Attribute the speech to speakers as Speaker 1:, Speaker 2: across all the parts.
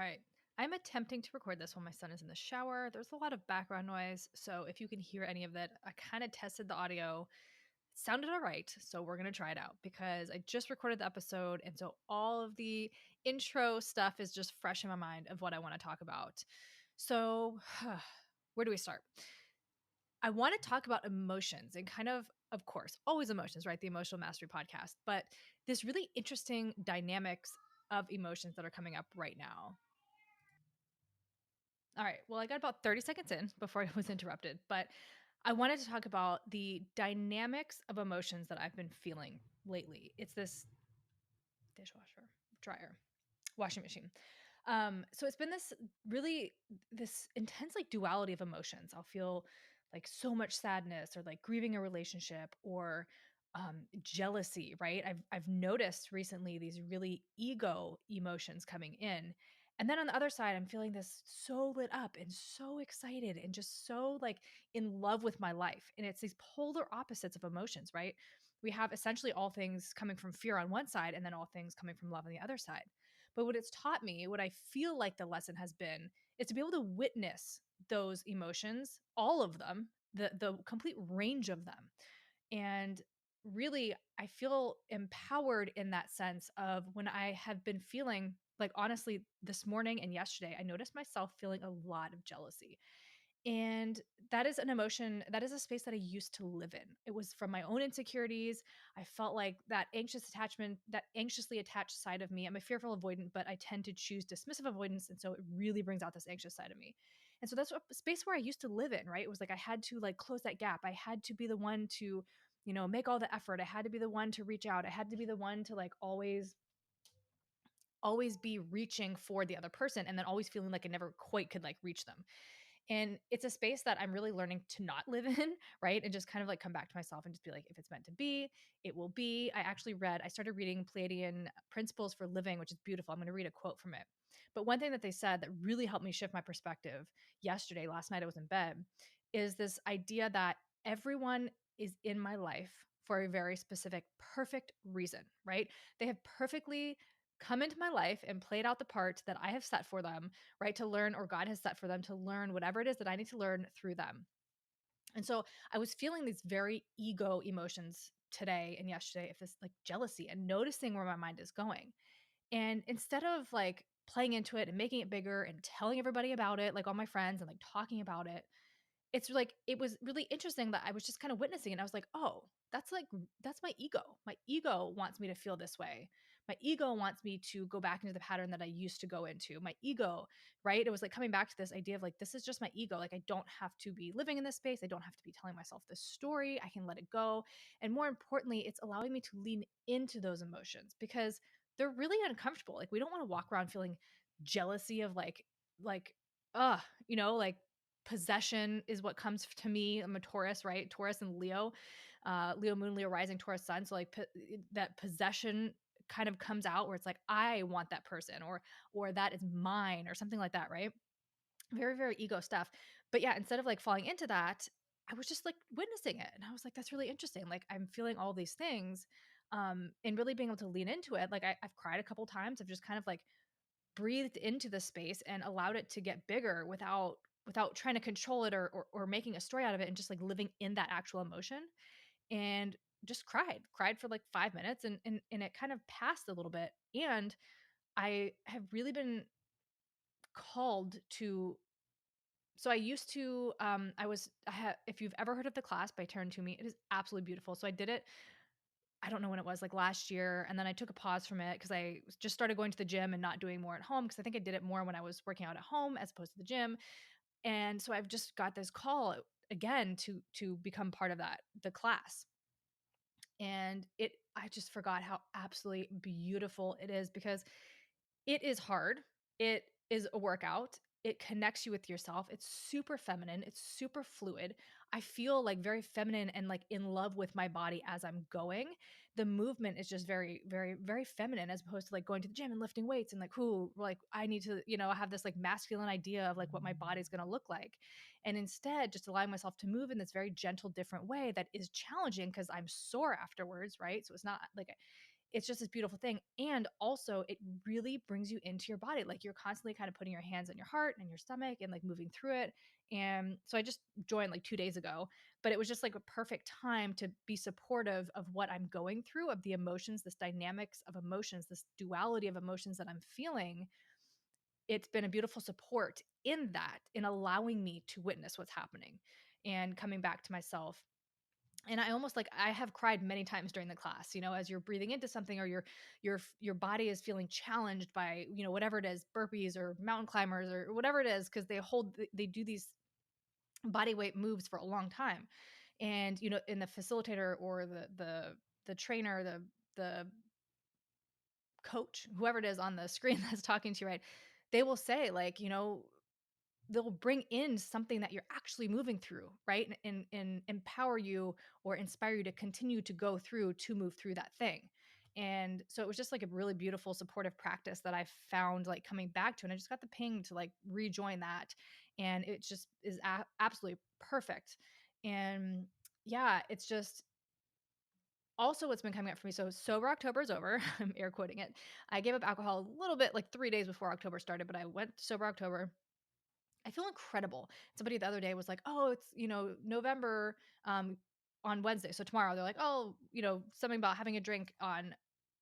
Speaker 1: right. I'm attempting to record this while my son is in the shower. There's a lot of background noise. So if you can hear any of that, I kind of tested the audio. It sounded all right. So we're going to try it out because I just recorded the episode. And so all of the intro stuff is just fresh in my mind of what I want to talk about. So where do we start? I want to talk about emotions and of course, always emotions, right? The Emotional Mastery Podcast, but this really interesting dynamics of emotions that are coming up right now. All right. Well, I got about 30 seconds in before I was interrupted, but I wanted to talk about the dynamics of emotions that I've been feeling lately. It's this dishwasher, dryer, washing machine. So it's been this intense like duality of emotions. I'll feel like so much sadness or like grieving a relationship or jealousy, right? I've noticed recently these really ego emotions coming in. And then on the other side, I'm feeling this so lit up and so excited and just so like in love with my life. And it's these polar opposites of emotions, right? We have essentially all things coming from fear on one side and then all things coming from love on the other side. But what it's taught me, what I feel like the lesson has been, is to be able to witness those emotions, all of them, the complete range of them. And really, I feel empowered in that sense of when I have been feeling like honestly this morning and yesterday, I noticed myself feeling a lot of jealousy. And that is an emotion, that is a space that I used to live in. It was from my own insecurities. I felt like that anxious attachment, that anxiously attached side of me. I'm a fearful avoidant, but I tend to choose dismissive avoidance. And so it really brings out this anxious side of me. And so that's a space where I used to live in, right? It was like I had to like close that gap. I had to be the one to, make all the effort. I had to be the one to reach out. I had to be the one to like always be reaching for the other person and then always feeling like I never quite could like reach them. And it's a space that I'm really learning to not live in, right? And just kind of like come back to myself and just be like, if it's meant to be, it will be. I started reading Pleiadean Principles for Living, which is beautiful. I'm going to read a quote from it. But one thing that they said that really helped me shift my perspective last night I was in bed, is this idea that everyone is in my life for a very specific, perfect reason, right? They have perfectly come into my life and played out the part that I have set for them, right, to learn, or God has set for them to learn whatever it is that I need to learn through them. And so I was feeling these very ego emotions today and yesterday of this like jealousy and noticing where my mind is going. And instead of like playing into it and making it bigger and telling everybody about it, like all my friends and like talking about it, it's like it was really interesting that I was just kind of witnessing and I was like, "Oh, that's my ego. My ego wants me to feel this way. My ego wants me to go back into the pattern that I used to go into. My ego, right? It was like coming back to this idea of like this is just my ego. Like I don't have to be living in this space. I don't have to be telling myself this story. I can let it go. And more importantly, it's allowing me to lean into those emotions because they're really uncomfortable. Like we don't want to walk around feeling jealousy of like like possession is what comes to me. I'm a Taurus, right? Taurus and Leo, Leo moon, Leo rising, Taurus sun. So like that possession kind of comes out where it's like, I want that person or that is mine or something like that, right? Very, very ego stuff. But yeah, instead of like falling into that, I was just like witnessing it. And I was like, that's really interesting. Like I'm feeling all these things. And really being able to lean into it. Like I've cried a couple times. I've just kind of like breathed into the space and allowed it to get bigger without trying to control it or making a story out of it and just like living in that actual emotion and just cried for like 5 minutes and it kind of passed a little bit. And I have really been called to, so I used to if you've ever heard of the class by Turn to Me, it is absolutely beautiful. So I did it, I don't know when it was, like last year. And then I took a pause from it because I just started going to the gym and not doing more at home because I think I did it more when I was working out at home as opposed to the gym. And so I've just got this call again to become part of the class. And I just forgot how absolutely beautiful it is because it is hard. It is a workout. It connects you with yourself. It's super feminine. It's super fluid. I feel like very feminine and like in love with my body as I'm going. The movement is just very, very, very feminine as opposed to like going to the gym and lifting weights and like, who, like, I need to, have this like masculine idea of like what my body's going to look like. And instead, just allowing myself to move in this very gentle, different way that is challenging because I'm sore afterwards, right? So it's not like it's just this beautiful thing. And also it really brings you into your body. Like you're constantly kind of putting your hands on your heart and your stomach and like moving through it. And so I just joined like 2 days ago, but it was just like a perfect time to be supportive of what I'm going through, of the emotions, this dynamics of emotions, this duality of emotions that I'm feeling. It's been a beautiful support in that, in allowing me to witness what's happening and coming back to myself. And I almost like I have cried many times during the class, as you're breathing into something, or your body is feeling challenged by, whatever it is, burpees or mountain climbers or whatever it is, because they do these body weight moves for a long time. And in the facilitator or the trainer, the coach, whoever it is on the screen that's talking to you, right? They will say like, they'll bring in something that you're actually moving through, right? And empower you or inspire you to continue to go through to move through that thing. And so it was just like a really beautiful supportive practice that I found like coming back to, and I just got the ping to like rejoin that. And it just is absolutely perfect. And yeah, it's just also what's been coming up for me. So sober October is over. I'm air quoting it. I gave up alcohol a little bit like 3 days before October started, but I went sober October. I feel incredible. Somebody the other day was like, "Oh, it's, November um on Wednesday." So tomorrow they're like, "Oh, something about having a drink on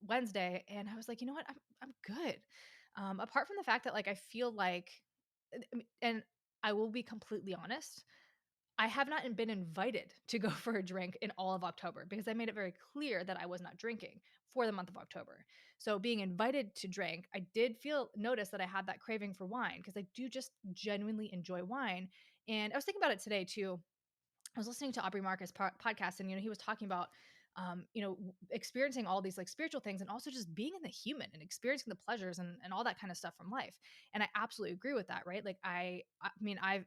Speaker 1: Wednesday." And I was like, "You know what? I'm good." Apart from the fact that like I feel like and I will be completely honest, I have not been invited to go for a drink in all of October because I made it very clear that I was not drinking for the month of October. So being invited to drink, I did notice that I had that craving for wine because I do just genuinely enjoy wine. And I was thinking about it today too. I was listening to Aubrey Marcus podcast, and he was talking about experiencing all these like spiritual things and also just being in the human and experiencing the pleasures and all that kind of stuff from life. And I absolutely agree with that, right? Like I mean, I've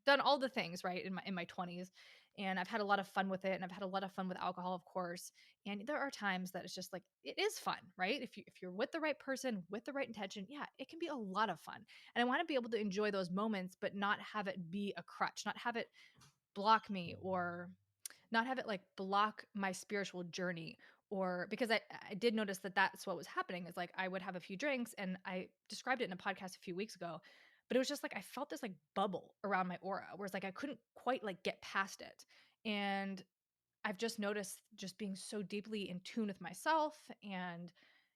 Speaker 1: done all the things right in my 20s, and I've had a lot of fun with it, and I've had a lot of fun with alcohol, of course. And there are times that it's just like it is fun, right? If you're with the right person with the right intention, yeah, it can be a lot of fun. And I want to be able to enjoy those moments but not have it be a crutch, not have it block me, or not have it like block my spiritual journey. Or because I did notice that that's what was happening, is like I would have a few drinks, and I described it in a podcast a few weeks ago, but it was just like I felt this like bubble around my aura where it's like I couldn't quite like get past it. And I've just noticed just being so deeply in tune with myself, and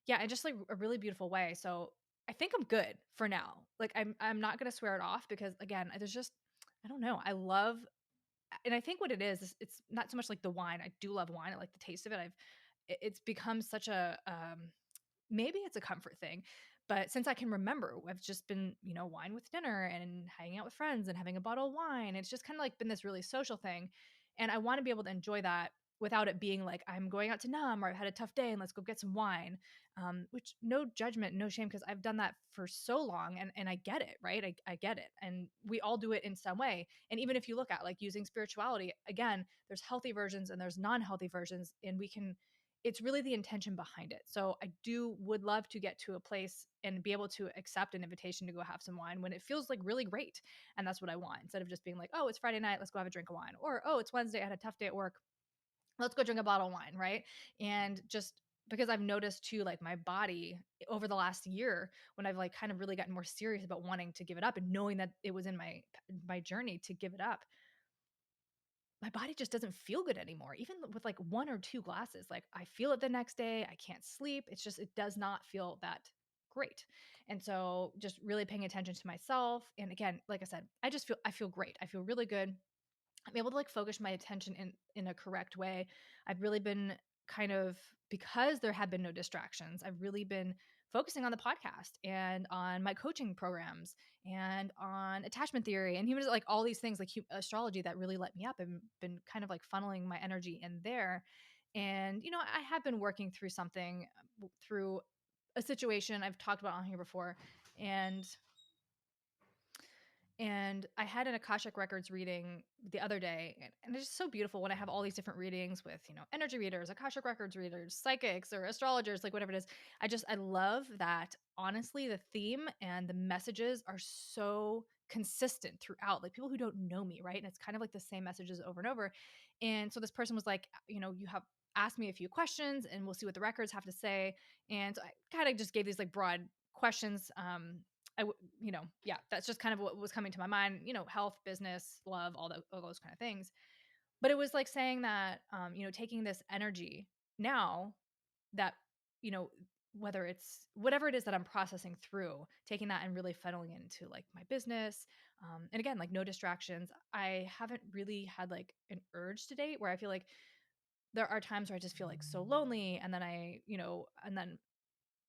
Speaker 1: yeah, in just like a really beautiful way. So I think I'm good for now. Like I'm not gonna swear it off because again, there's just I don't know. I love, and I think what it is it's not so much like the wine. I do love wine. I like the taste of it. It's become such a maybe it's a comfort thing, but since I can remember, I've just been, wine with dinner and hanging out with friends and having a bottle of wine. It's just kind of like been this really social thing. And I want to be able to enjoy that without it being like I'm going out to numb, or I've had a tough day and let's go get some wine. Which no judgment, no shame, because I've done that for so long, and I get it, right? I get it. And we all do it in some way. And even if you look at like using spirituality, again, there's healthy versions and there's non-healthy versions, and it's really the intention behind it. So I would love to get to a place and be able to accept an invitation to go have some wine when it feels like really great. And that's what I want. Instead of just being like, oh, it's Friday night, let's go have a drink of wine. Or, oh, it's Wednesday, I had a tough day at work, let's go drink a bottle of wine, right? And just because I've noticed too, like my body over the last year, when I've like kind of really gotten more serious about wanting to give it up and knowing that it was in my journey to give it up, my body just doesn't feel good anymore. Even with like one or two glasses, like I feel it the next day. I can't sleep. It does not feel that great. And so just really paying attention to myself. And again, like I said, I feel great. I feel really good. I'm able to like focus my attention in a correct way. I've really been kind of, because there have been no distractions, I've really been focusing on the podcast and on my coaching programs and on attachment theory and human, like all these things like astrology that really let me up, and been kind of like funneling my energy in there. And I have been working through something, through a situation I've talked about on here before. And I had an Akashic Records reading the other day, and it's just so beautiful when I have all these different readings with, energy readers, Akashic Records readers, psychics, or astrologers, like whatever it is. I love that, honestly, the theme and the messages are so consistent throughout, like people who don't know me, right? And it's kind of like the same messages over and over. And so this person was like, you have ask me a few questions and we'll see what the records have to say. And so I kind of just gave these like broad questions. Yeah, that's just kind of what was coming to my mind, health, business, love, all those kind of things. But it was like saying that, taking this energy now that, you know, whether it's whatever it is that I'm processing through, taking that and really funneling it into like my business. And again, like no distractions. I haven't really had like an urge to date where I feel like there are times where I just feel like so lonely. And then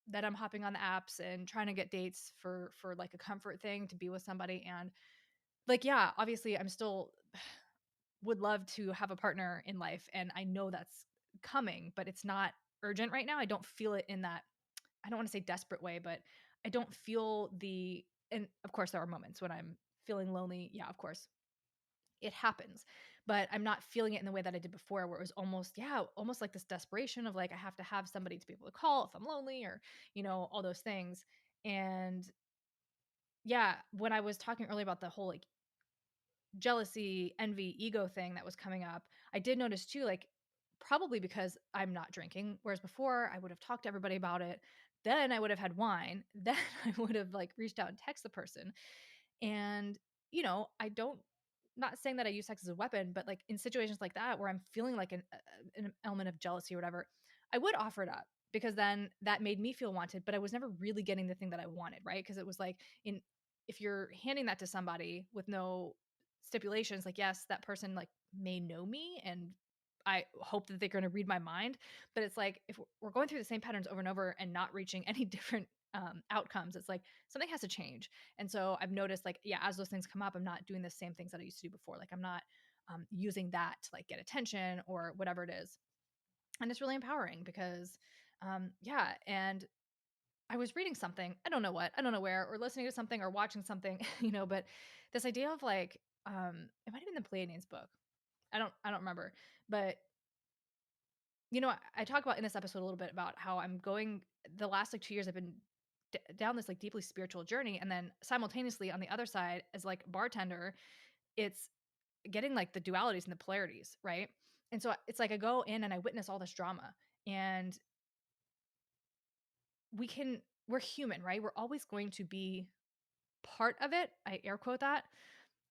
Speaker 1: then I'm hopping on the apps and trying to get dates for like a comfort thing to be with somebody. And like, yeah, obviously I'm still would love to have a partner in life, and I know that's coming, but it's not urgent right now. I don't feel it in that, I don't want to say desperate way, but I don't feel and of course there are moments when I'm feeling lonely. Yeah, of course. It happens. But I'm not feeling it in the way that I did before where it was almost, yeah, almost like this desperation of like I have to have somebody to be able to call if I'm lonely or, all those things. And yeah, when I was talking earlier about the whole like jealousy, envy, ego thing that was coming up, I did notice too, like probably because I'm not drinking, whereas before I would have talked to everybody about it. Then I would have had wine. Then I would have like reached out and text the person. And, I don't, not saying that I use sex as a weapon, but like in situations like that where I'm feeling like an element of jealousy or whatever, I would offer it up because then that made me feel wanted, but I was never really getting the thing that I wanted, right? Because it was like in if you're handing that to somebody with no stipulations, like yes, that person like may know me and I hope that they're going to read my mind, but it's like if we're going through the same patterns over and over and not reaching any different outcomes, it's like something has to change. And so I've noticed like, yeah, as those things come up, I'm not doing the same things that I used to do before. Like I'm not using that to like get attention or whatever it is. And it's really empowering because, yeah. And I was reading something, I don't know what, I don't know where, or listening to something or watching something, but this idea of like, it might have been the Pleiadians book. I don't remember, but I talk about in this episode a little bit about how I'm going the last like 2 years I've been down this like deeply spiritual journey, and then simultaneously on the other side as like bartender, it's getting like the dualities and the polarities, right? And so it's like I go in and I witness all this drama, and we're human, right? We're always going to be part of it. I air quote that.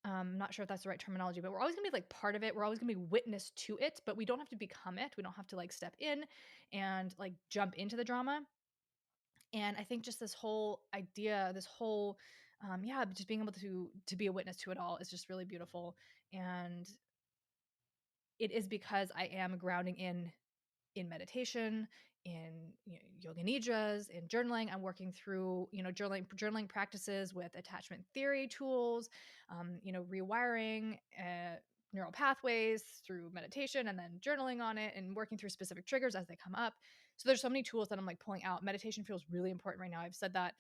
Speaker 1: I'm not sure if that's the right terminology, but we're always gonna be like part of it. We're always gonna be witness to it, but we don't have to become it. We don't have to like step in and like jump into the drama. And I think just this whole idea, this whole, yeah, just being able to be a witness to it all is just really beautiful. And it is because I am grounding in meditation, in yoga nidras, in journaling. I'm working through journaling practices with attachment theory tools, rewiring neural pathways through meditation, and then journaling on it and working through specific triggers as they come up. So there's so many tools that I'm like pulling out. Meditation feels really important right now. I've said that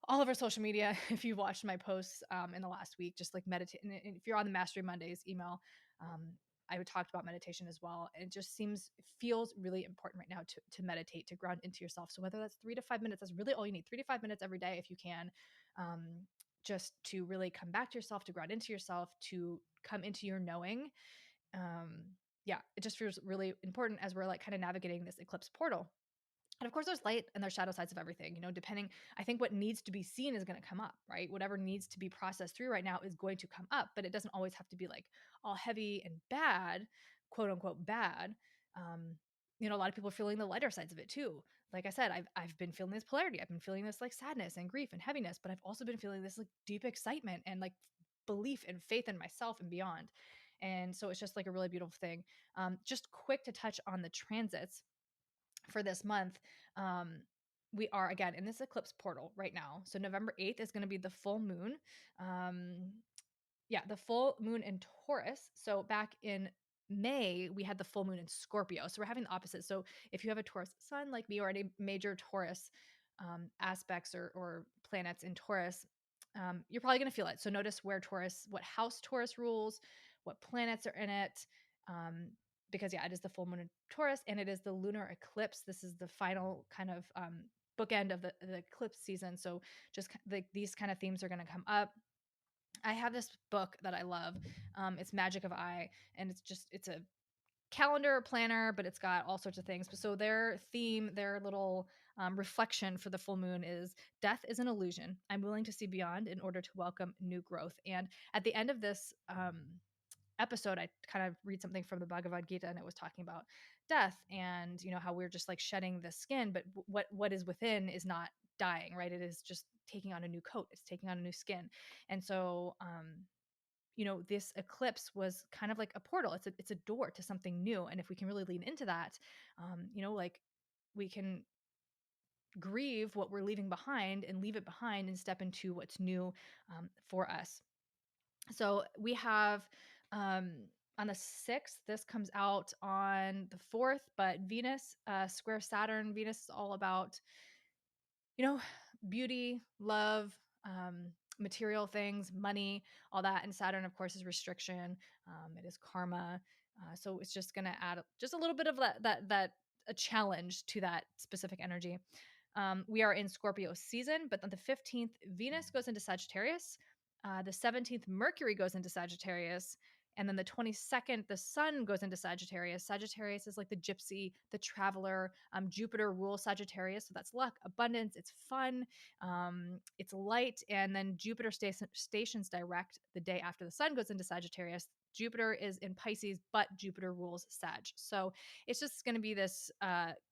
Speaker 1: all over social media. If you've watched my posts in the last week, just like meditate. And if you're on the Mastery Mondays email, um, I would talk about meditation as well. And it feels really important right now to meditate, to ground into yourself. So whether that's 3 to 5 minutes, that's really all you need. 3 to 5 minutes every day if you can, um, just to really come back to yourself, to ground into yourself, to come into your knowing. Um, yeah, it just feels really important as we're like kind of navigating this eclipse portal. And of course, there's light and there's shadow sides of everything, depending. I think what needs to be seen is going to come up, right? Whatever needs to be processed through right now is going to come up, but it doesn't always have to be like all heavy and bad, quote unquote bad. Um, a lot of people are feeling the lighter sides of it too. Like I said, I've been feeling this polarity. I've been feeling this like sadness and grief and heaviness, but I've also been feeling this like deep excitement and like belief and faith in myself and beyond. And so it's just like a really beautiful thing. Just quick to touch on the transits for this month. Um, we are again in this eclipse portal right now. So November 8th is going to be the full moon. Um, yeah, the full moon in Taurus. So back in May, we had the full moon in Scorpio. So we're having the opposite. So if you have a Taurus sun like me or any major Taurus aspects or planets in Taurus, you're probably going to feel it. So notice what house Taurus rules, what planets are in it. Um, because yeah, it is the full moon in Taurus and it is the lunar eclipse. This is the final kind of bookend of the eclipse season. So just these kind of themes are going to come up. I have this book that I love. It's Magic of I, and it's a calendar or planner, but it's got all sorts of things. So their theme, their little reflection for the full moon is death is an illusion. I'm willing to see beyond in order to welcome new growth. And at the end of this episode, I kind of read something from the Bhagavad Gita, and it was talking about death and how we're just like shedding the skin, but what is within is not dying, right? It is just taking on a new coat. It's taking on a new skin. And so this eclipse was kind of like a portal. It's a door to something new. And if we can really lean into that, like we can grieve what we're leaving behind and leave it behind and step into what's new for us. So we have on the 6th, this comes out on the 4th, but Venus, square Saturn. Venus is all about beauty, love, material things, money, all that. And Saturn, of course, is restriction. It is karma. So it's just going to add just a little bit of that a challenge to that specific energy. We are in Scorpio season, but on the 15th, Venus goes into Sagittarius. The 17th, Mercury goes into Sagittarius. And then the 22nd, the sun goes into Sagittarius. Sagittarius is like the gypsy, the traveler. Jupiter rules Sagittarius. So that's luck, abundance, it's fun, it's light. And then Jupiter stations direct the day after the sun goes into Sagittarius. Jupiter is in Pisces, but Jupiter rules Sag. So it's just going to be this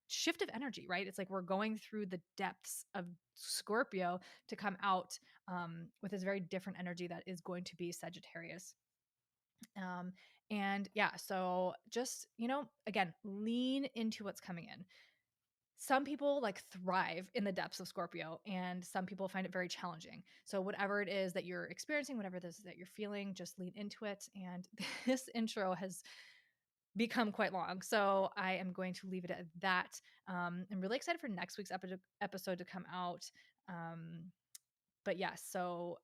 Speaker 1: shift of energy, right? It's like we're going through the depths of Scorpio to come out with this very different energy that is going to be Sagittarius. Um, and yeah, so just, again, lean into what's coming in. Some people like thrive in the depths of Scorpio, and some people find it very challenging. So, whatever it is that you're experiencing, whatever it is that you're feeling, just lean into it. And this intro has become quite long. So, I am going to leave it at that. I'm really excited for next week's episode to come out. But yes, so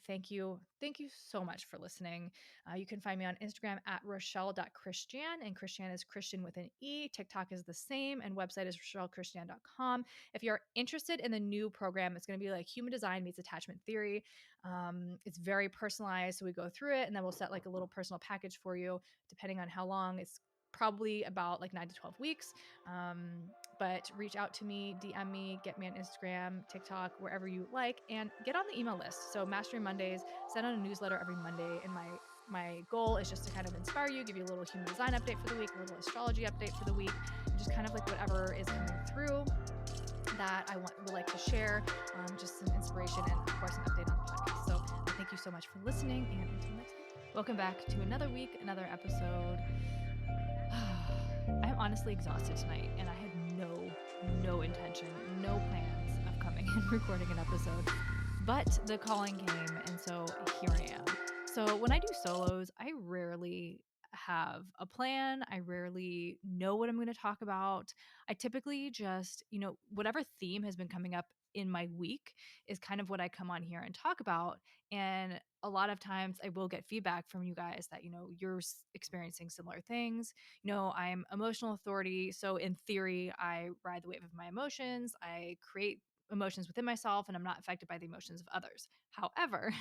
Speaker 1: thank you. Thank you so much for listening. You can find me on Instagram at Rochelle.Christian, and Christian is Christian with an E. TikTok is the same, and website is RochelleChristian.com. If you're interested in the new program, it's going to be like human design meets attachment theory. It's very personalized. So we go through it, and then we'll set like a little personal package for you, depending on how long. It's probably about like 9 to 12 weeks. But reach out to me, DM me, get me on Instagram, TikTok, wherever you like, and get on the email list. So Mastery Mondays, send out a newsletter every Monday. And my goal is just to kind of inspire you, give you a little human design update for the week, a little astrology update for the week, and just kind of like whatever is coming through that I would like to share, just some inspiration and of course an update on the podcast. So thank you so much for listening, and until next week, welcome back to another week, another episode. I'm honestly exhausted tonight, and I had no intention, no plans of coming and recording an episode, but the calling came, and so here I am. So when I do solos, I rarely have a plan. I rarely know what I'm going to talk about. I typically just, whatever theme has been coming up in my week is kind of what I come on here and talk about. And a lot of times I will get feedback from you guys that, you're experiencing similar things. I'm emotional authority. So in theory, I ride the wave of my emotions. I create emotions within myself, and I'm not affected by the emotions of others. However,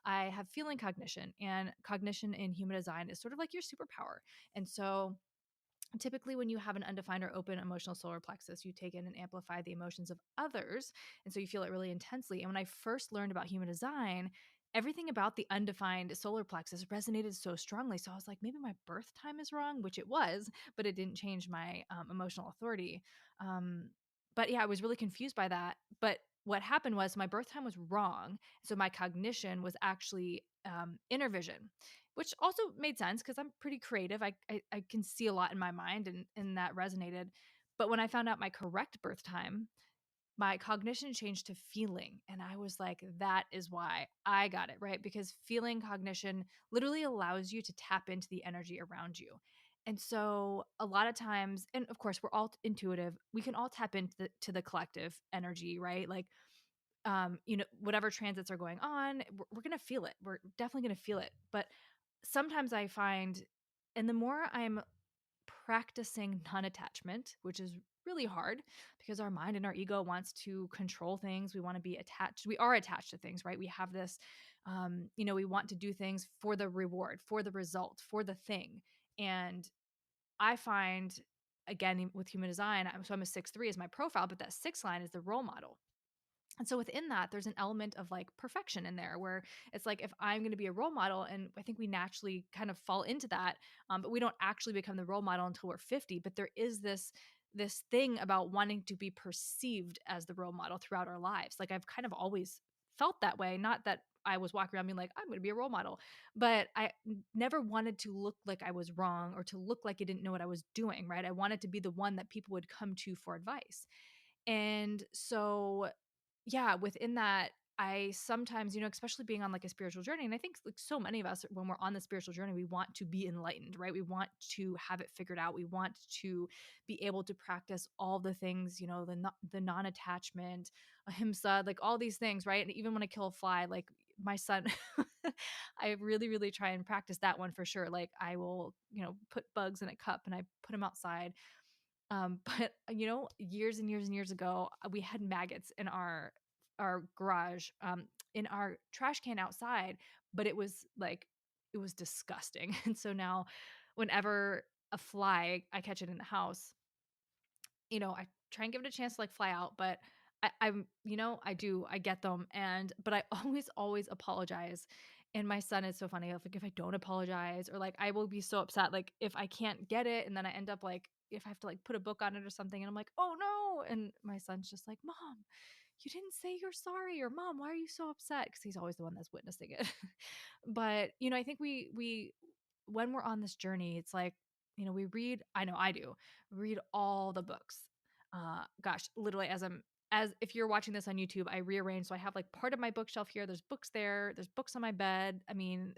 Speaker 1: I have feeling cognition, and cognition in human design is sort of like your superpower. And so typically when you have an undefined or open emotional solar plexus, you take in and amplify the emotions of others. And so you feel it really intensely. And when I first learned about human design, everything about the undefined solar plexus resonated so strongly. So I was like, maybe my birth time is wrong, which it was, but it didn't change my emotional authority. But yeah, I was really confused by that. But what happened was my birth time was wrong. So my cognition was actually inner vision, which also made sense because I'm pretty creative. I can see a lot in my mind, and that resonated. But when I found out my correct birth time, my cognition changed to feeling. And I was like, that is why I got it, right? Because feeling cognition literally allows you to tap into the energy around you. And so a lot of times, and of course, we're all intuitive. We can all tap into the collective energy, right? Like, whatever transits are going on, we're going to feel it. We're definitely going to feel it. But sometimes I find, and the more I'm practicing non-attachment, which is really hard because our mind and our ego wants to control things. We want to be attached. We are attached to things, right? We have this, we want to do things for the reward, for the result, for the thing. And I find, again, with human design, I'm a 6'3" is my profile, but that 6 line is the role model. And so within that, there's an element of like perfection in there where it's like if I'm going to be a role model, and I think we naturally kind of fall into that, but we don't actually become the role model until we're 50. But there is this thing about wanting to be perceived as the role model throughout our lives. Like I've kind of always felt that way. Not that I was walking around being like, I'm going to be a role model, but never wanted to look like I was wrong or to look like I didn't know what I was doing, right? I wanted to be the one that people would come to for advice. And so yeah, within that, I sometimes, especially being on like a spiritual journey, and I think like so many of us, when we're on the spiritual journey, we want to be enlightened, right? We want to have it figured out. We want to be able to practice all the things, the non-attachment, ahimsa, like all these things, right? And even when I kill a fly, like my son, I really, really try and practice that one for sure. Like I will, put bugs in a cup and I put them outside. But years and years and years ago, we had maggots in our garage, in our trash can outside, but it was disgusting. And so now whenever a fly, I catch it in the house, I try and give it a chance to like fly out, but I get them, but I always, always apologize. And my son is so funny. Like if I don't apologize, or like I will be so upset, like if I can't get it, and then I end up like if I have to like put a book on it or something, and I'm like, oh no. And my son's just like, Mom, you didn't say you're sorry, or Mom, why are you so upset? Because he's always the one that's witnessing it. But I think we when we're on this journey, it's like, we read, I know I do, read all the books. Gosh, literally as if you're watching this on YouTube, I rearrange. So I have like part of my bookshelf here. There's books there. There's books on my bed. I mean,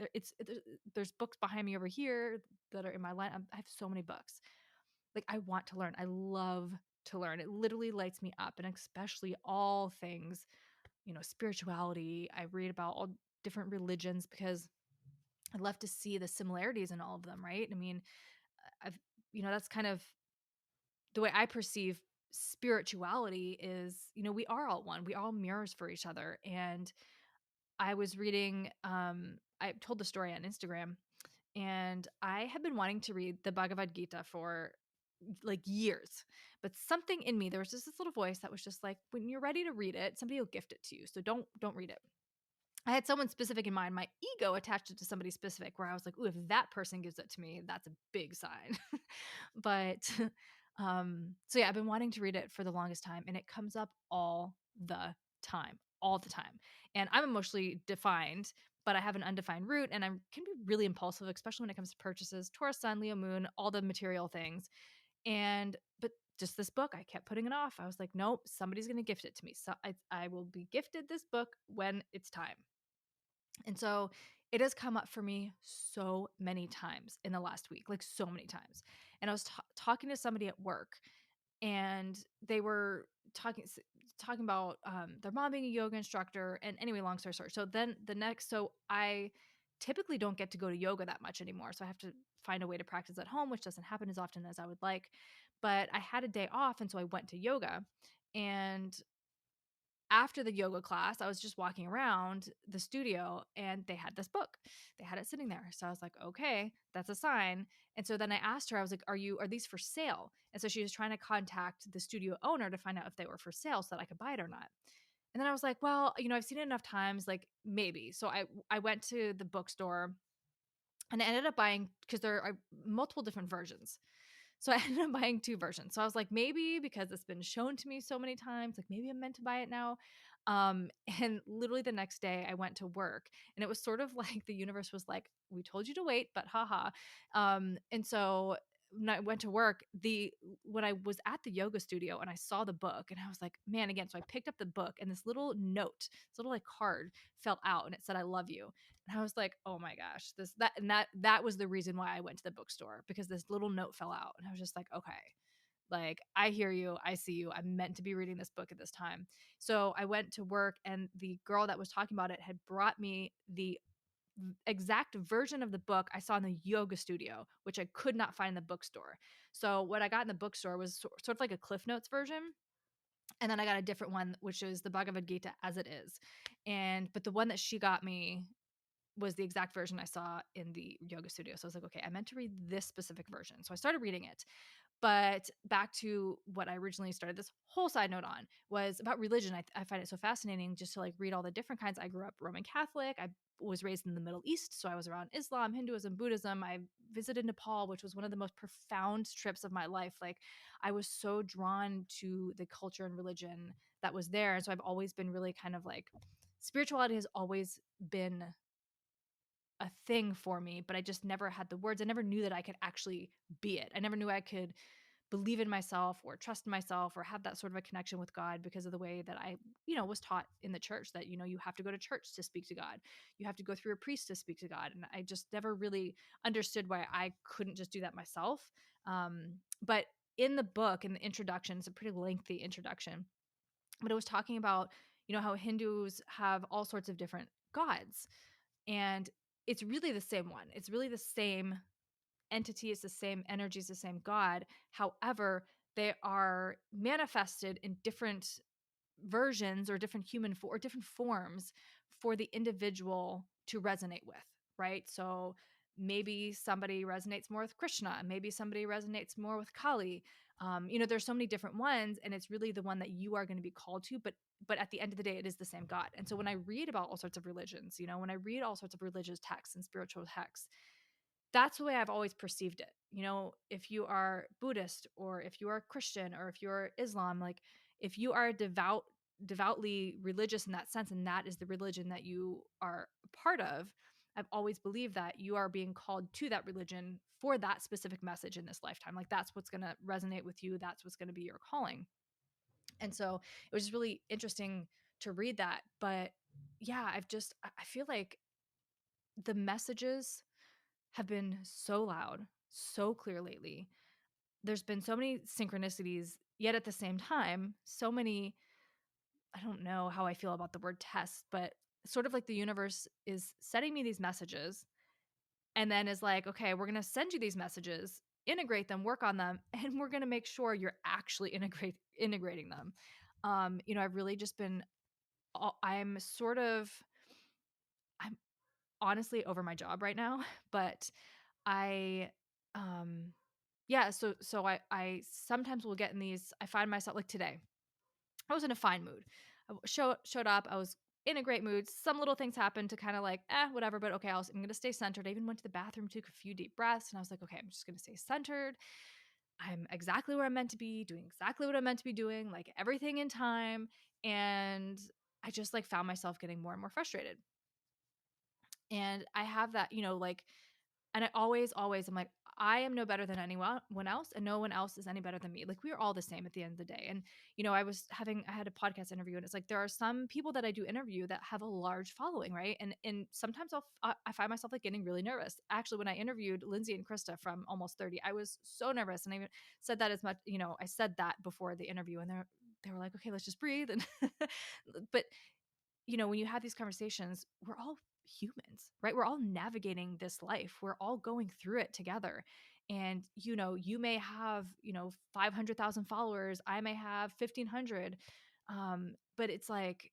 Speaker 1: there's books behind me over here that are in my line. I have so many books. Like I want to learn. I love to learn. It literally lights me up, and especially all things, spirituality. I read about all different religions because I love to see the similarities in all of them, right? I mean, I've, that's kind of the way I perceive spirituality is, we are all one. We are all mirrors for each other. And I was reading, I told the story on Instagram, and I have been wanting to read the Bhagavad Gita for like years. But something in me, there was just this little voice that was just like, when you're ready to read it, somebody will gift it to you. So don't read it. I had someone specific in mind. My ego attached it to somebody specific where I was like, ooh, if that person gives it to me, that's a big sign. But so yeah, I've been wanting to read it for the longest time, and it comes up all the time, all the time. And I'm emotionally defined, but I have an undefined root, and I can be really impulsive, especially when it comes to purchases, Taurus sun, Leo moon, all the material things. But just this book, I kept putting it off. I was like, nope, somebody's going to gift it to me. So I will be gifted this book when it's time. And so it has come up for me so many times in the last week, like so many times. And I was talking to somebody at work, and they were talking about their mom being a yoga instructor. And anyway, long story short, so I typically don't get to go to yoga that much anymore. So I have to find a way to practice at home, which doesn't happen as often as I would like. But I had a day off, and so I went to yoga. And after the yoga class, I was just walking around the studio, and they had this book. They had it sitting there. So I was like, okay, that's a sign. And so then I asked her, I was like, are these for sale? And so she was trying to contact the studio owner to find out if they were for sale so that I could buy it or not. And then I was like, well, I've seen it enough times, like maybe. So I went to the bookstore, and I ended up buying, because there are multiple different versions. So I ended up buying 2 versions. So I was like, maybe because it's been shown to me so many times, like maybe I'm meant to buy it now. And literally the next day I went to work, and it was sort of like the universe was like, we told you to wait, but haha. And so when I went to work, when I was at the yoga studio and I saw the book, and I was like, man, again. So I picked up the book, and this little note, this little like card fell out, and it said, I love you. And I was like, oh my gosh, that was the reason why I went to the bookstore, because this little note fell out. And I was just like, okay, like I hear you, I see you. I'm meant to be reading this book at this time. So I went to work, and the girl that was talking about it had brought me the exact version of the book I saw in the yoga studio, which I could not find in the bookstore. So what I got in the bookstore was sort of like a Cliff Notes version. And then I got a different one, which is the Bhagavad Gita as it is. But the one that she got me, was the exact version I saw in the yoga studio. So I was like, okay, I meant to read this specific version. So I started reading it. But back to what I originally started this whole side note on was about religion. I find it so fascinating just to like read all the different kinds. I grew up Roman Catholic. I was raised in the Middle East, so I was around Islam, Hinduism, Buddhism. I visited Nepal, which was one of the most profound trips of my life. Like I was so drawn to the culture and religion that was there. And so I've always been really kind of like spirituality has always been a thing for me, but I just never had the words. I never knew that I could actually be it. I never knew I could believe in myself or trust myself or have that sort of a connection with God because of the way that I, was taught in the church that, you have to go to church to speak to God. You have to go through a priest to speak to God. And I just never really understood why I couldn't just do that myself. But in the book, in the introduction, it's a pretty lengthy introduction, but it was talking about, how Hindus have all sorts of different gods. And it's really the same one. It's really the same entity, it's the same energy, it's the same God. However, they are manifested in different versions or different or different forms for the individual to resonate with, right? So maybe somebody resonates more with Krishna, maybe somebody resonates more with Kali. There's so many different ones, and it's really the one that you are going to be called to. But at the end of the day, it is the same God. And so when I read about all sorts of religions, when I read all sorts of religious texts and spiritual texts, that's the way I've always perceived it. If you are Buddhist or if you are Christian or if you're Islam, like if you are devoutly religious in that sense, and that is the religion that you are a part of, I've always believed that you are being called to that religion for that specific message in this lifetime. Like that's what's going to resonate with you. That's what's going to be your calling. And so it was just really interesting to read that. But yeah, I feel like the messages have been so loud, so clear lately. There's been so many synchronicities, yet at the same time, so many, I don't know how I feel about the word test, but sort of like the universe is setting me these messages and then is like, okay, we're going to send you these messages, integrate them, work on them, and we're going to make sure you're actually integrating them. I've really just been, I'm sort of, I'm honestly over my job right now, but I um yeah, so I sometimes will get in these. I find myself like today. I was in a fine mood. Showed up. I was in a great mood. Some little things happened to kind of like, whatever, but okay, I'm going to stay centered. I even went to the bathroom, took a few deep breaths, and I was like, okay, I'm just going to stay centered. I'm exactly where I'm meant to be, doing exactly what I'm meant to be doing, like everything in time. And I just like found myself getting more and more frustrated. And I have that, like, and I always, I'm like, I am no better than anyone else, and no one else is any better than me. Like we are all the same at the end of the day. And I had a podcast interview, and it's like there are some people that I do interview that have a large following, right? And sometimes I find myself like getting really nervous. Actually, when I interviewed Lindsay and Krista from Almost 30, I was so nervous, and I even said that as much, I said that before the interview, and they were like, okay, let's just breathe. And but when you have these conversations, we're all humans, right? We're all navigating this life. We're all going through it together. And, you may have, 500,000 followers. I may have 1,500. But it's like,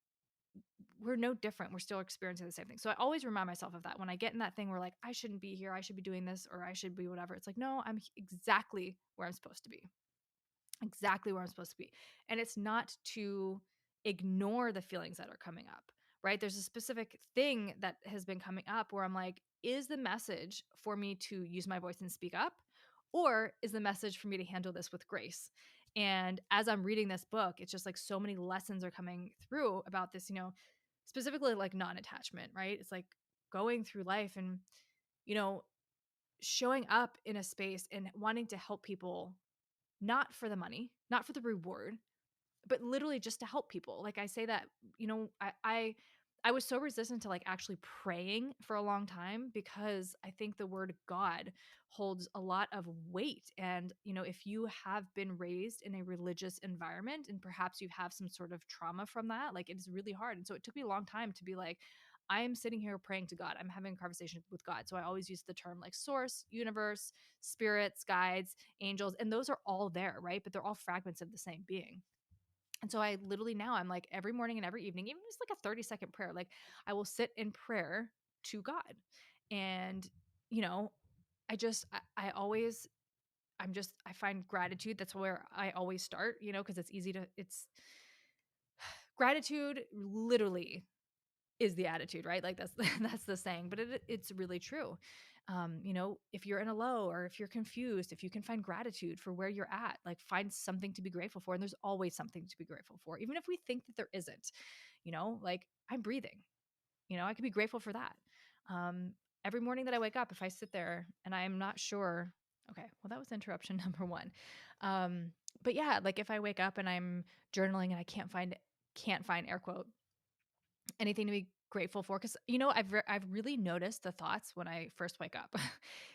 Speaker 1: we're no different. We're still experiencing the same thing. So I always remind myself of that when I get in that thing where like, I shouldn't be here. I should be doing this, or I should be whatever. It's like, no, I'm exactly where I'm supposed to be. Exactly where I'm supposed to be. And it's not to ignore the feelings that are coming up, right? There's a specific thing that has been coming up where I'm like, is the message for me to use my voice and speak up? Or is the message for me to handle this with grace? And as I'm reading this book, it's just like so many lessons are coming through about this, specifically like non attachment, right? It's like going through life and, you know, showing up in a space and wanting to help people, not for the money, not for the reward, but literally just to help people. Like I say that, I was so resistant to like actually praying for a long time because I think the word God holds a lot of weight. And, if you have been raised in a religious environment and perhaps you have some sort of trauma from that, like it is really hard. And so it took me a long time to be like, I am sitting here praying to God. I'm having a conversation with God. So I always use the term like source, universe, spirits, guides, angels, and those are all there, right? But they're all fragments of the same being. And so I literally now I'm like every morning and every evening, even just like a 30-second prayer, like I will sit in prayer to God. And, you know, I always, I find gratitude. That's where I always start, because it's easy to, it's gratitude literally is the attitude, right? Like that's that's the saying, but it's really true. If you're in a low or if you're confused, if you can find gratitude for where you're at, like find something to be grateful for. And there's always something to be grateful for, even if we think that there isn't. Like I'm breathing. I could be grateful for that. Um, every morning that I wake up, if I sit there and I am not sure, okay, well that was interruption number one. Um, but yeah, like if I wake up and I'm journaling and I can't find air quote anything to be grateful for, because I've really noticed the thoughts when I first wake up.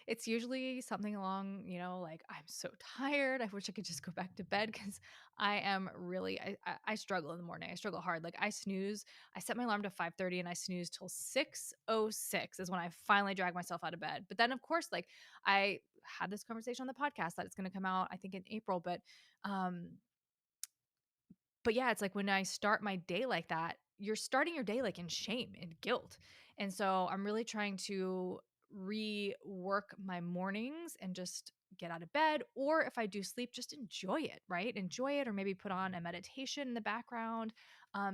Speaker 1: It's usually something along, like I'm so tired, I wish I could just go back to bed, because I struggle in the morning. I struggle hard. Like I set my alarm to 5:30 and I snooze till 6:06 is when I finally drag myself out of bed. But then of course, like I had this conversation on the podcast that it's going to come out I think in April, um but yeah, it's like when I start my day like that, you're starting your day like in shame and guilt. And so I'm really trying to rework my mornings and just get out of bed. Or if I do sleep, just enjoy it, right? Enjoy it, or maybe put on a meditation in the background,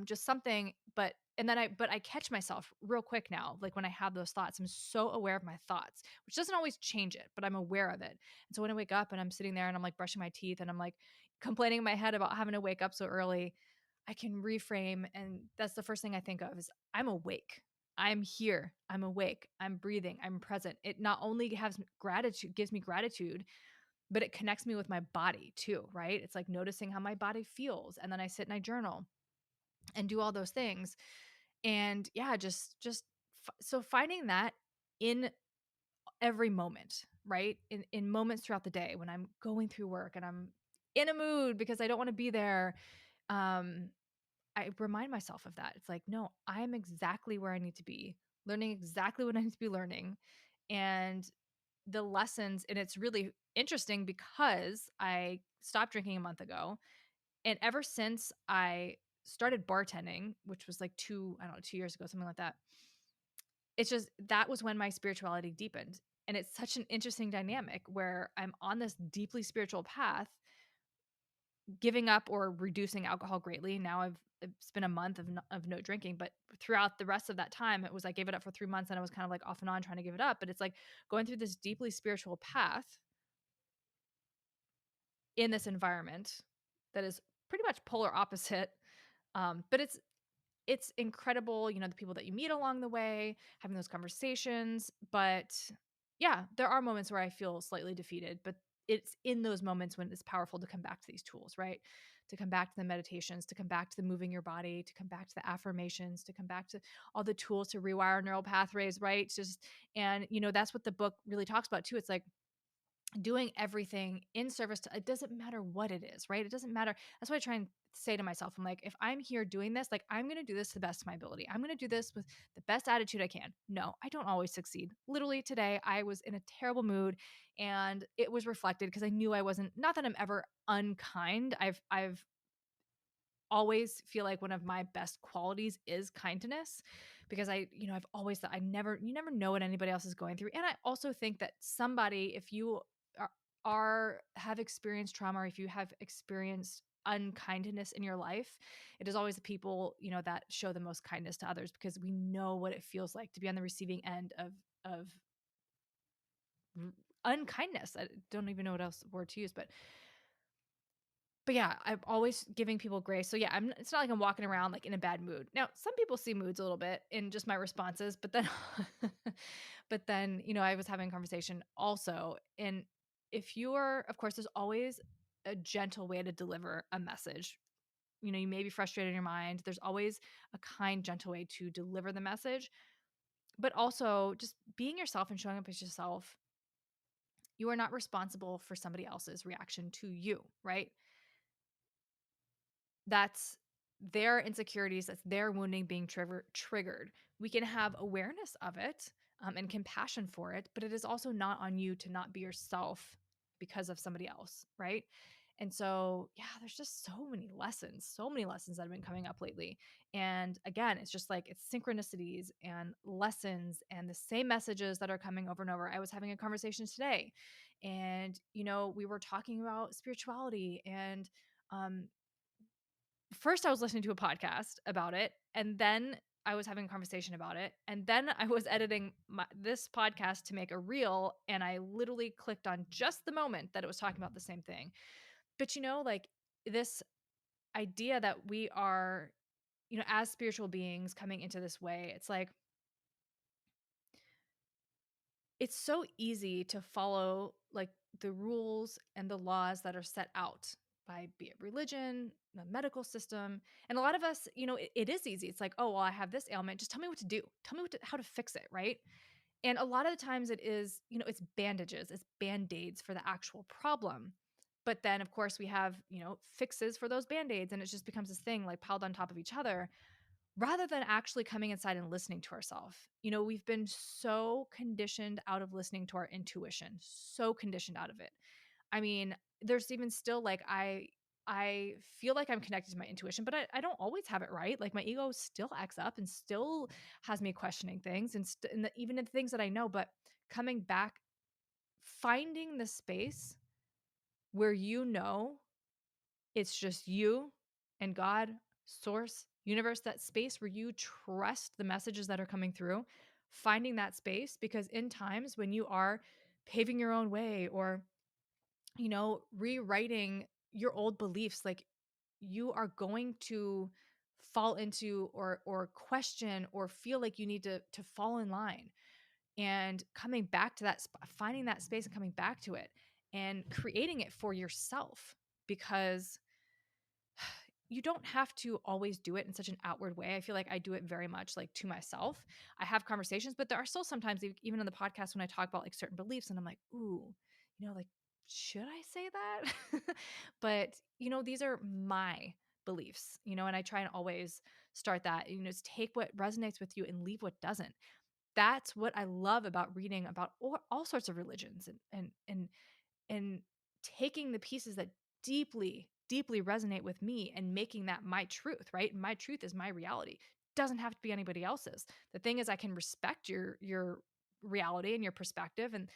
Speaker 1: just something. But I catch myself real quick now. Like when I have those thoughts, I'm so aware of my thoughts, which doesn't always change it, but I'm aware of it. And so when I wake up and I'm sitting there and I'm like brushing my teeth and I'm like, complaining in my head about having to wake up so early, I can reframe. And that's the first thing I think of is I'm awake. I'm here. I'm awake. I'm breathing. I'm present. It not only gives me gratitude, but it connects me with my body too, right? It's like noticing how my body feels. And then I sit and I journal and do all those things. And yeah, so finding that in every moment, right? In moments throughout the day when I'm going through work and I'm in a mood because I don't want to be there. Um, I remind myself of that. It's like, no, I'm exactly where I need to be, learning exactly what I need to be learning. And the lessons, and it's really interesting because I stopped drinking a month ago. And ever since I started bartending, which was like I don't know, 2 years ago, something like that, it's just that was when my spirituality deepened. And it's such an interesting dynamic where I'm on this deeply spiritual path, giving up or reducing alcohol greatly. Now it's been a month of no drinking, but throughout the rest of that time, it was I gave it up for 3 months and I was kind of like off and on trying to give it up. But it's like going through this deeply spiritual path in this environment that is pretty much polar opposite. But it's incredible, the people that you meet along the way, having those conversations. But yeah, there are moments where I feel slightly defeated, but it's in those moments when it's powerful to come back to these tools, right? To come back to the meditations, to come back to the moving your body, to come back to the affirmations, to come back to all the tools to rewire neural pathways, right? And that's what the book really talks about too. It's like doing everything in service to, it doesn't matter what it is, right? It doesn't matter. That's what I try and say to myself. I'm like, if I'm here doing this, like I'm going to do this to the best of my ability. I'm going to do this with the best attitude I can. No, I don't always succeed. Literally today I was in a terrible mood and it was reflected because I knew I wasn't, not that I'm ever unkind. I've always feel like one of my best qualities is kindness, because I've always thought you never know what anybody else is going through. And I also think that somebody, if you have experienced trauma, or if you have experienced unkindness in your life, it is always the people, that show the most kindness to others, because we know what it feels like to be on the receiving end of unkindness. I don't even know what else word to use, but yeah, I'm always giving people grace. So yeah, it's not like I'm walking around like in a bad mood. Now, some people see moods a little bit in just my responses, but then I was having a conversation also. And if you're, of course, there's always a gentle way to deliver a message. You may be frustrated in your mind. There's always a kind, gentle way to deliver the message. But also just being yourself and showing up as yourself. You are not responsible for somebody else's reaction to you, right? That's their insecurities, that's their wounding being triggered. We can have awareness of it, and compassion for it, but it is also not on you to not be yourself because of somebody else, right? And so, yeah, there's just so many lessons that have been coming up lately. And again, it's just like it's synchronicities and lessons and the same messages that are coming over and over. I was having a conversation today, and we were talking about spirituality, and um first I was listening to a podcast about it, and then I was having a conversation about it, and then I was editing this podcast to make a reel, and I literally clicked on just the moment that it was talking about the same thing. But like this idea that we are, as spiritual beings coming into this way, it's like it's so easy to follow like the rules and the laws that are set out by, be it religion, the medical system. And a lot of us, it is easy. It's like, oh, well, I have this ailment, just tell me what to do, tell me how to fix it, right? And a lot of the times it is, it's bandages, it's band-aids for the actual problem. But then of course we have, fixes for those band-aids, and it just becomes this thing like piled on top of each other, rather than actually coming inside and listening to ourselves. We've been so conditioned out of listening to our intuition, so conditioned out of it. I mean, there's even still like I feel like I'm connected to my intuition, but I don't always have it right. Like my ego still acts up and still has me questioning things, and, even in things that I know. But coming back, finding the space where it's just you and God, source, universe, that space where you trust the messages that are coming through, finding that space. Because in times when you are paving your own way, or, rewriting your old beliefs, like you are going to fall into or question or feel like you need to fall in line, and coming back to that finding that space and coming back to it and creating it for yourself. Because you don't have to always do it in such an outward way. I feel like I do it very much like to myself. I have conversations, but there are still sometimes, even in the podcast, when I talk about like certain beliefs, and I'm like, ooh, like, should I say that? But, these are my beliefs, and I try and always start that, just take what resonates with you and leave what doesn't. That's what I love about reading about all sorts of religions, and taking the pieces that deeply, deeply resonate with me and making that my truth, right? My truth is my reality. Doesn't have to be anybody else's. The thing is, I can respect your reality and your perspective. And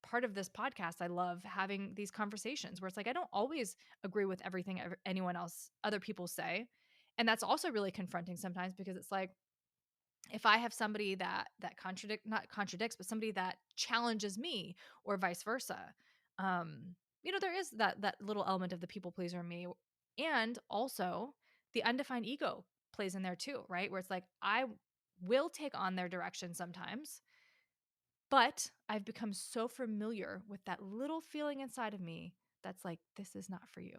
Speaker 1: part of this podcast, I love having these conversations where it's like I don't always agree with everything anyone else, other people say. And that's also really confronting sometimes, because it's like, if I have somebody that not contradicts, but somebody that challenges me, or vice versa, there is that little element of the people pleaser in me, and also the undefined ego plays in there too, right? Where it's like I will take on their direction sometimes, but I've become so familiar with that little feeling inside of me that's like, this is not for you,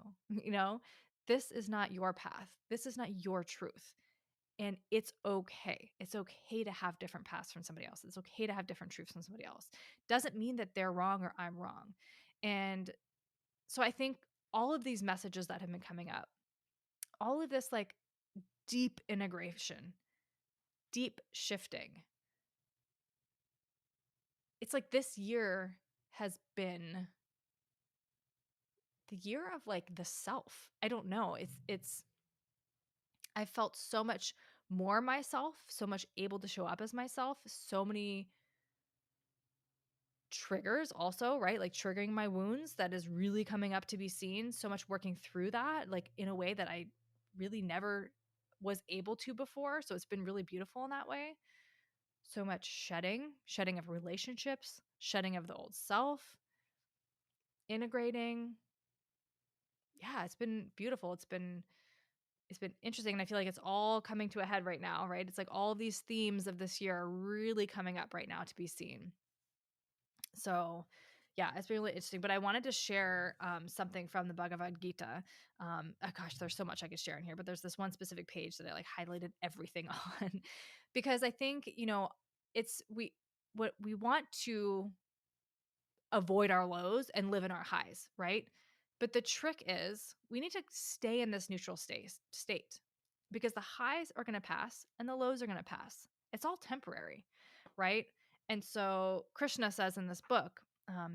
Speaker 1: this is not your path, this is not your truth. And it's okay. It's okay to have different paths from somebody else. It's okay to have different truths from somebody else. Doesn't mean that they're wrong or I'm wrong. And so I think all of these messages that have been coming up, all of this like deep integration, deep shifting, it's like this year has been the year of like the self. I don't know. I felt so much more myself, so much able to show up as myself, so many triggers also, right? Like triggering my wounds, that is really coming up to be seen. So much working through that, like in a way that I really never was able to before. So it's been really beautiful in that way. So much shedding of relationships, shedding of the old self, integrating. Yeah, it's been beautiful. It's been interesting, and I feel like it's all coming to a head right now, right? It's like all these themes of this year are really coming up right now to be seen. So, yeah, it's been really interesting. But I wanted to share something from the Bhagavad Gita. Oh gosh, there's so much I could share in here, but there's this one specific page that I like highlighted everything on, because I think it's what we want to avoid our lows and live in our highs, right? But the trick is we need to stay in this neutral state, because the highs are going to pass and the lows are going to pass. It's all temporary, right? And so Krishna says in this book,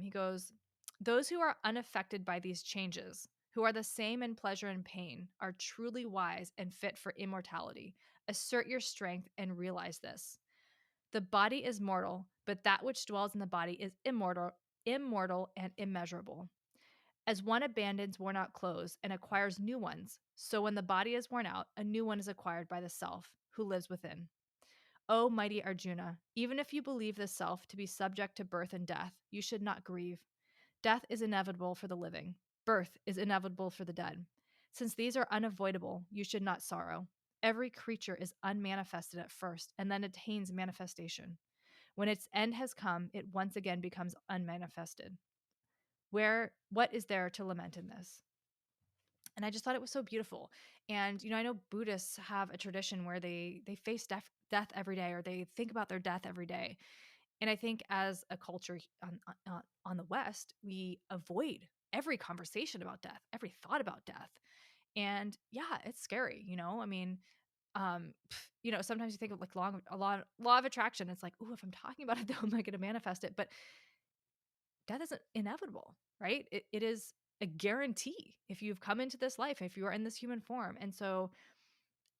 Speaker 1: he goes, those who are unaffected by these changes, who are the same in pleasure and pain, are truly wise and fit for immortality. Assert your strength and realize this. The body is mortal, but that which dwells in the body is immortal and immeasurable. As one abandons worn out clothes and acquires new ones, so when the body is worn out, a new one is acquired by the self who lives within. O mighty Arjuna, even if you believe the self to be subject to birth and death, you should not grieve. Death is inevitable for the living. Birth is inevitable for the dead. Since these are unavoidable, you should not sorrow. Every creature is unmanifested at first and then attains manifestation. When its end has come, it once again becomes unmanifested. What is there to lament in this? And I just thought it was so beautiful. And I know Buddhists have a tradition where they face death every day, or they think about their death every day. And I think as a culture on the West, we avoid every conversation about death, every thought about death. And yeah, it's scary. I mean, sometimes you think of like law of attraction. It's like, oh, if I'm talking about it, though, am I going to manifest it? But death isn't inevitable, right? It is a guarantee if you've come into this life, if you are in this human form. And so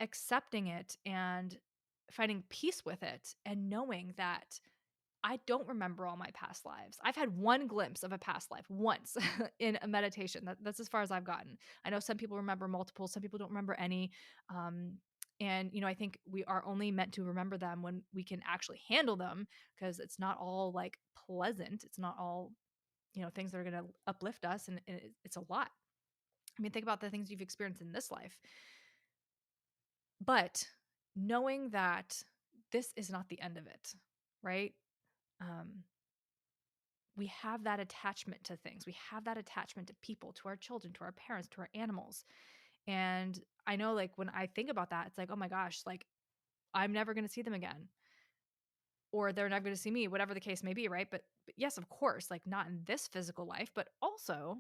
Speaker 1: accepting it and finding peace with it and knowing that I don't remember all my past lives. I've had one glimpse of a past life once in a meditation. That's as far as I've gotten. I know some people remember multiple, some people don't remember any. And I think we are only meant to remember them when we can actually handle them, because it's not all like pleasant. It's not all things that are going to uplift us, and it's a lot. I mean, think about the things you've experienced in this life. But knowing that this is not the end of it, right? Um, we have that attachment to things. We have that attachment to people, to our children, to our parents, to our animals. And I know, like, when I think about that, it's like, oh my gosh, like, I'm never going to see them again, or they're never going to see me, whatever the case may be, right? But yes, of course, like, not in this physical life, but also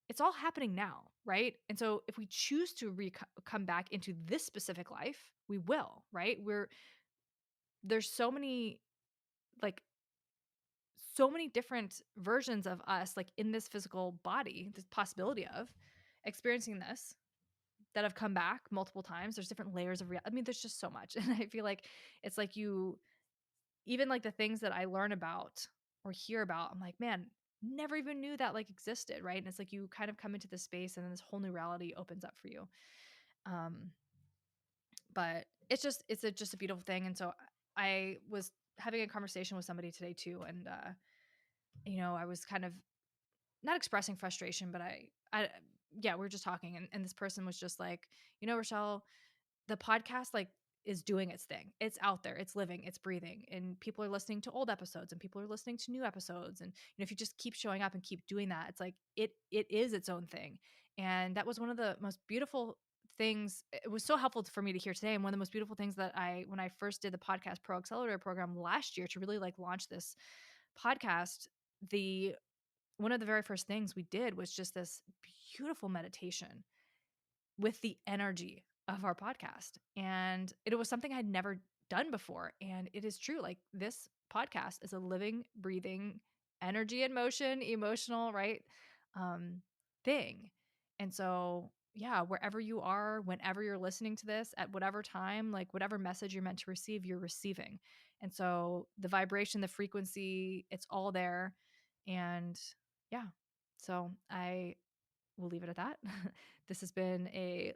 Speaker 1: it's all happening now, right? And so if we choose to come back into this specific life, we will, right? There's like so many different versions of us, like, in this physical body, this possibility of experiencing this, that have come back multiple times. There's different layers of I mean, there's just so much. And I feel like it's like even like the things that I learn about or hear about, I'm like, man, never even knew that like existed, right? And it's like you kind of come into this space and then this whole new reality opens up for you. Um, but it's just a beautiful thing. And so I was having a conversation with somebody today too, and I was kind of not expressing frustration, but I yeah, we were just talking, and this person was just like, Rochelle, the podcast, like, is doing its thing. It's out there, it's living, it's breathing, and people are listening to old episodes and people are listening to new episodes. And if you just keep showing up and keep doing that, it's like it is its own thing. And that was one of the most beautiful things. It was so helpful for me to hear today. And one of the most beautiful things that when I first did the podcast pro accelerator program last year to really like launch this podcast, the one of the very first things we did was just this beautiful meditation with the energy of our podcast. And it was something I'd never done before. And it is true. Like, this podcast is a living, breathing, energy and motion, emotional, right? Thing. And so, yeah, wherever you are, whenever you're listening to this, at whatever time, like whatever message you're meant to receive, you're receiving. And so the vibration, the frequency, it's all there. And yeah, so I will leave it at that. This has been a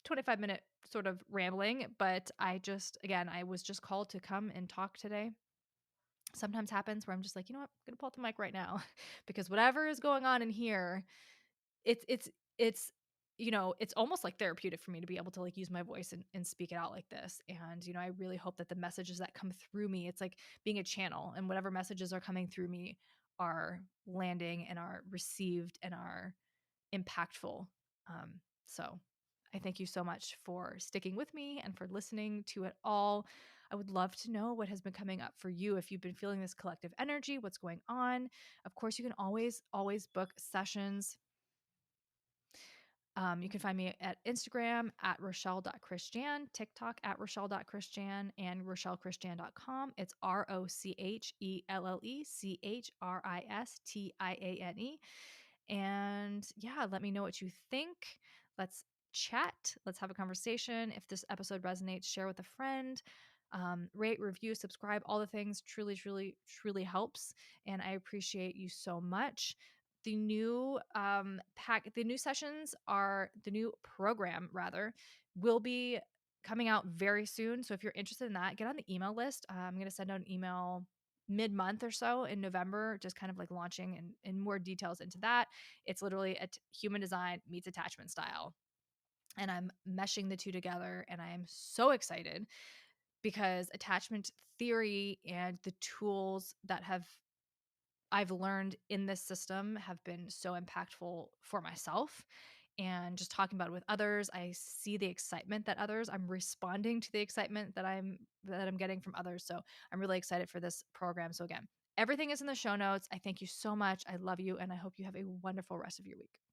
Speaker 1: 25-minute sort of rambling, but I was just called to come and talk today. Sometimes happens where I'm just like, you know what, I'm gonna pull out the mic right now because whatever is going on in here, it's it's almost like therapeutic for me to be able to like use my voice and speak it out like this. And I really hope that the messages that come through me, it's like being a channel, and whatever messages are coming through me are landing and are received and are impactful. So I thank you so much for sticking with me and for listening to it all. I would love to know what has been coming up for you. If you've been feeling this collective energy, what's going on? Of course, you can always book sessions. You can find me at Instagram at Rochelle.Christian, TikTok at Rochelle.Christian, and RochelleChristian.com. It's RochelleChristiane. And yeah, let me know what you think. Let's chat. Let's have a conversation. If this episode resonates, share with a friend. Rate, review, subscribe, all the things truly, truly, truly helps. And I appreciate you so much. The new the new sessions are the new program rather will be coming out very soon. So if you're interested in that, get on the email list. I'm going to send out an email mid-month or so in November, just kind of like launching and more details into that. It's literally a human design meets attachment style. And I'm meshing the two together, and I am so excited because attachment theory and the tools that I've learned in this system have been so impactful for myself. And just talking about it with others, I see the excitement that I'm responding to the excitement that I'm getting from others. So I'm really excited for this program. So again, everything is in the show notes. I thank you so much. I love you, and I hope you have a wonderful rest of your week.